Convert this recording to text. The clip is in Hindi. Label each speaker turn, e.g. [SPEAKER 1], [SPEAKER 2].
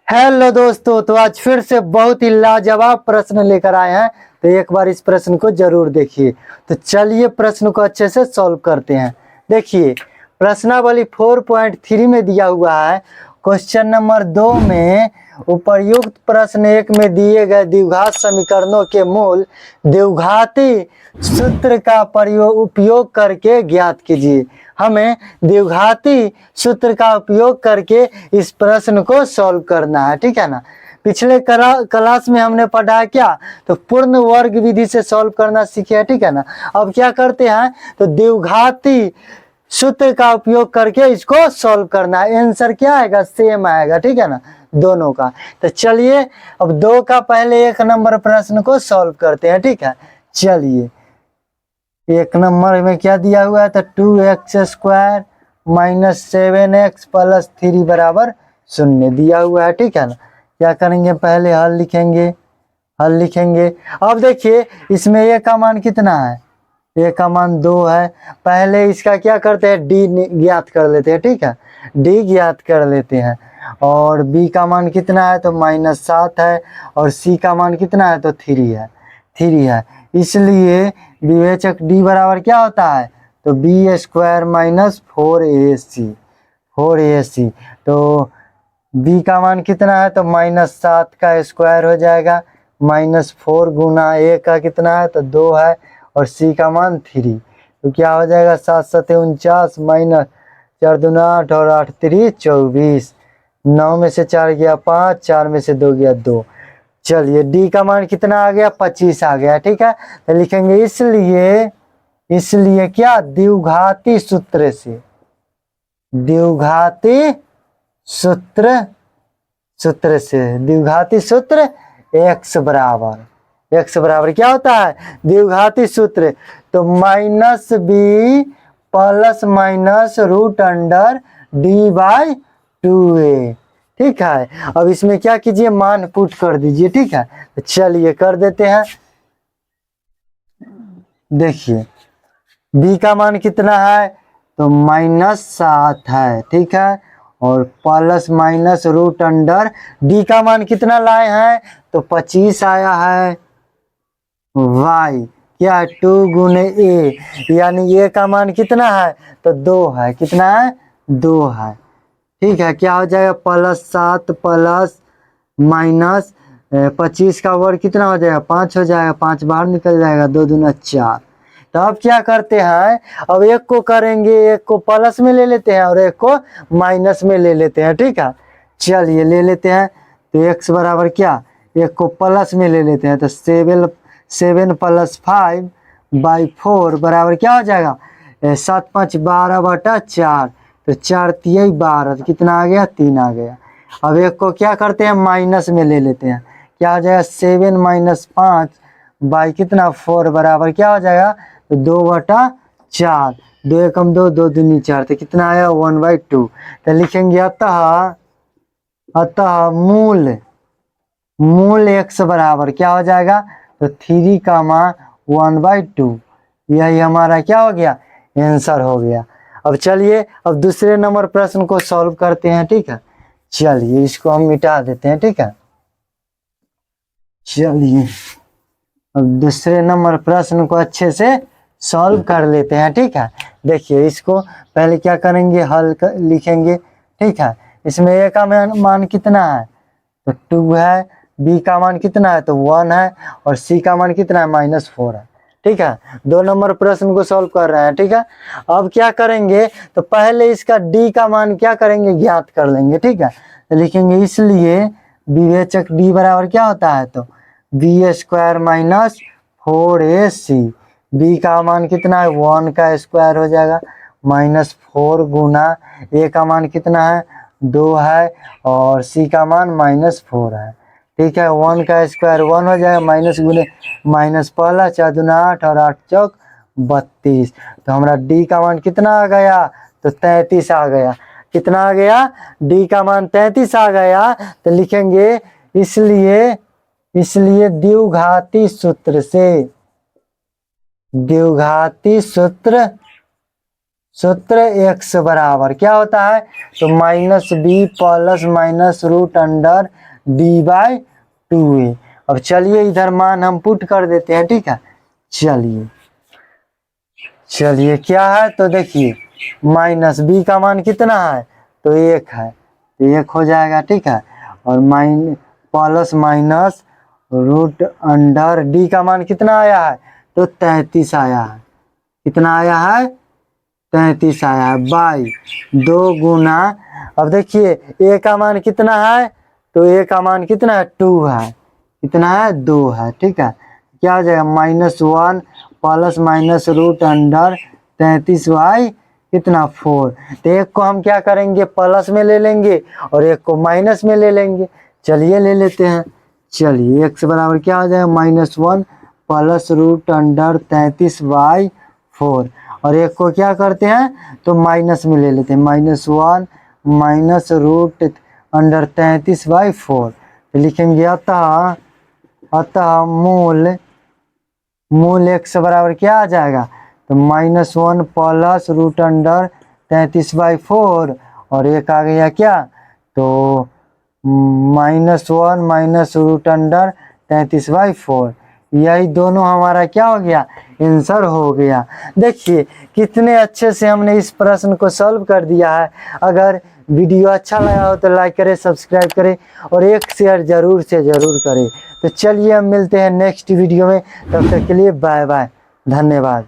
[SPEAKER 1] हेलो दोस्तों, तो आज फिर से बहुत ही लाजवाब प्रश्न लेकर आए हैं। तो एक बार इस प्रश्न को जरूर देखिए। तो चलिए प्रश्न को अच्छे से सॉल्व करते हैं। देखिए प्रश्नावली 4.3 में दिया हुआ है। क्वेश्चन नंबर 2 में उपर्युक्त प्रश्न 1 में दिए गए द्विघात समीकरणों के मूल द्विघाती सूत्र का उपयोग करके ज्ञात कीजिए। हमें द्विघाती सूत्र का उपयोग करके इस प्रश्न को सॉल्व करना है, ठीक है ना। पिछले क्लास में हमने पढ़ा क्या, तो पूर्ण वर्ग विधि से सॉल्व करना सीखे हैं, ठीक है ना। अब क्या करते हैं, तो द्विघाती सूत्र का उपयोग करके इसको सॉल्व करना है। आंसर क्या आएगा, सेम आएगा, ठीक है ना, दोनों का। तो चलिए अब 2 का पहले 1 नंबर प्रश्न को सॉल्व करते हैं, ठीक है। चलिए 1 नंबर में क्या दिया हुआ है, तो 2x² माइनस 7x प्लस 3 बराबर 0 दिया हुआ है, ठीक है ना। क्या करेंगे, पहले हल लिखेंगे। अब देखिए इसमें a का मान कितना है, a का मान 2 है। पहले इसका क्या करते हैं, d ज्ञात कर लेते हैं, ठीक है, d ज्ञात कर लेते हैं। और b का मान कितना है, तो -7 है। और c का मान कितना है, तो 3 है। इसलिए विवेचक d बराबर क्या होता है, तो b² माइनस 4ac। तो b का मान कितना है, तो -7 का स्क्वायर हो जाएगा। -4 गुना a का कितना है, तो 2 है। और c का मान 3, तो क्या हो जाएगा, 7 7 49 माइनस 4 दूना 8 और 8 3 24। 9 में से 4 गया 5, 4 में से 2 गया 2। चलिए d का मान कितना आ गया, 25 आ गया, ठीक है। तो लिखेंगे इसलिए क्या, द्विघाती सूत्र से द्विघाती सूत्र x बराबर क्या होता है, द्विघाती सूत्र, तो -b प्लस माइनस √d/2a, ठीक है। अब इसमें क्या कीजिए, मान पुट कर दीजिए, ठीक है। तो चलिए कर देते हैं। देखिए b का मान कितना है, तो -7 है, ठीक है। और प्लस माइनस √d का मान कितना लाए हैं, तो 25 आया है। y क्या है, 2 गुने a, यानी a का मान कितना है, तो 2 है। कितना है, 2 है, ठीक है। क्या हो जाएगा, +7 प्लस माइनस 25 का वर्ग कितना हो जाएगा, 5 हो जाएगा। 5 बाहर निकल जाएगा, 2 दूना 4। तो अब क्या करते हैं, अब एक को करेंगे, एक को प्लस में ले लेते हैं और एक को माइनस में ले लेते हैं, ठीक है। चलिए ले लेते हैं। तो x बराबर क्या, एक को प्लस में ले लेते हैं, तो 7 + 5/4 बराबर क्या हो जाएगा, 7 5 12/4। तो 4 3 12, तो कितना आ गया, 3 आ गया। अब एक को क्या करते हैं, माइनस में ले लेते हैं। क्या हो जाएगा, 7 - 5 कितना 4 बराबर क्या हो जाएगा, तो 2/4। 2 एकम 2, 2 दूनी 4, तो कितना आया, 1/2। तो लिखेंगे अतः मूल x बराबर क्या हो जाएगा, तो 3, 1/2। यही हमारा क्या हो गया, आंसर हो गया। अब चलिए अब दूसरे नंबर प्रश्न को सॉल्व करते हैं, ठीक है। चलिए इसको हम मिटा देते हैं, ठीक है। चलिए अब दूसरे नंबर प्रश्न को अच्छे से सॉल्व कर लेते हैं, ठीक है। देखिए इसको पहले क्या करेंगे, लिखेंगे, ठीक है। इसमें a का मान कितना है, तो 2 है। b का मान कितना है, तो 1 है। और c का मान कितना है, -4 है, ठीक है। 2 नंबर प्रश्न को सॉल्व कर रहे हैं, ठीक है। अब क्या करेंगे, तो पहले इसका d का मान क्या करेंगे, ज्ञात कर लेंगे, ठीक है। तो लिखेंगे इसलिए विवेचक d बराबर क्या होता है, तो b² माइनस 4ac। b का मान कितना है, 1 का स्क्वायर हो जाएगा। -4 गुना a का मान कितना है, 2 है। और c का मान -4 है, ठीक है। 1 का स्क्वायर 1 हो जाएगा, माइनस गुने माइनस पहला 4 दूना 8 और 8 चौक 32। तो हमारा d का मान कितना आ गया, तो 33 आ गया। कितना आ गया, d का मान 33 आ गया। तो लिखेंगे इसलिए द्विघाती सूत्र x बराबर क्या होता है, तो minus B plus minus root under D by 2a। अब चलिए इधर मान हम पुट कर देते हैं, ठीक है। चलिए क्या है, तो देखिए माइनस बी का मान कितना है, तो 1 है, तो 1 हो जाएगा, ठीक है। और plus minus root under D का मान कितना आया है, तो 33 आया है। कितना आया है, 33 आया है, बाई 2 गुना। अब देखिए ए का मान कितना है, तो ए का मान कितना है, 2 है। कितना है, 2 है, ठीक है। क्या हो जाएगा, -1 plus minus root under 33 by कितना 4। तो एक को हम क्या करेंगे, प्लस में ले लेंगे और एक को माइनस में ले लेंगे। चलिए ले लेते हैं। चलिए x बराबर क्या हो जाएगा, -1 प्लस रूट अंडर 33 बाई 4। और एक को क्या करते हैं, तो माइनस में ले लेते हैं, -1 माइनस रूट अंडर 33 बाई 4। तो लिखेंगे अतः मूल x बराबर क्या आ जाएगा, तो -1 प्लस रूट अंडर 33 बाई 4 और एक आ गया क्या, तो -1 माइनस रूट अंडर 33 बाई 4। यही दोनों हमारा क्या हो गया, आंसर हो गया। देखिए कितने अच्छे से हमने इस प्रश्न को सॉल्व कर दिया है। अगर वीडियो अच्छा लगा हो तो लाइक करें, सब्सक्राइब करें और एक शेयर जरूर से जरूर करें। तो चलिए हम मिलते हैं नेक्स्ट वीडियो में, तब तक के लिए बाय बाय, धन्यवाद।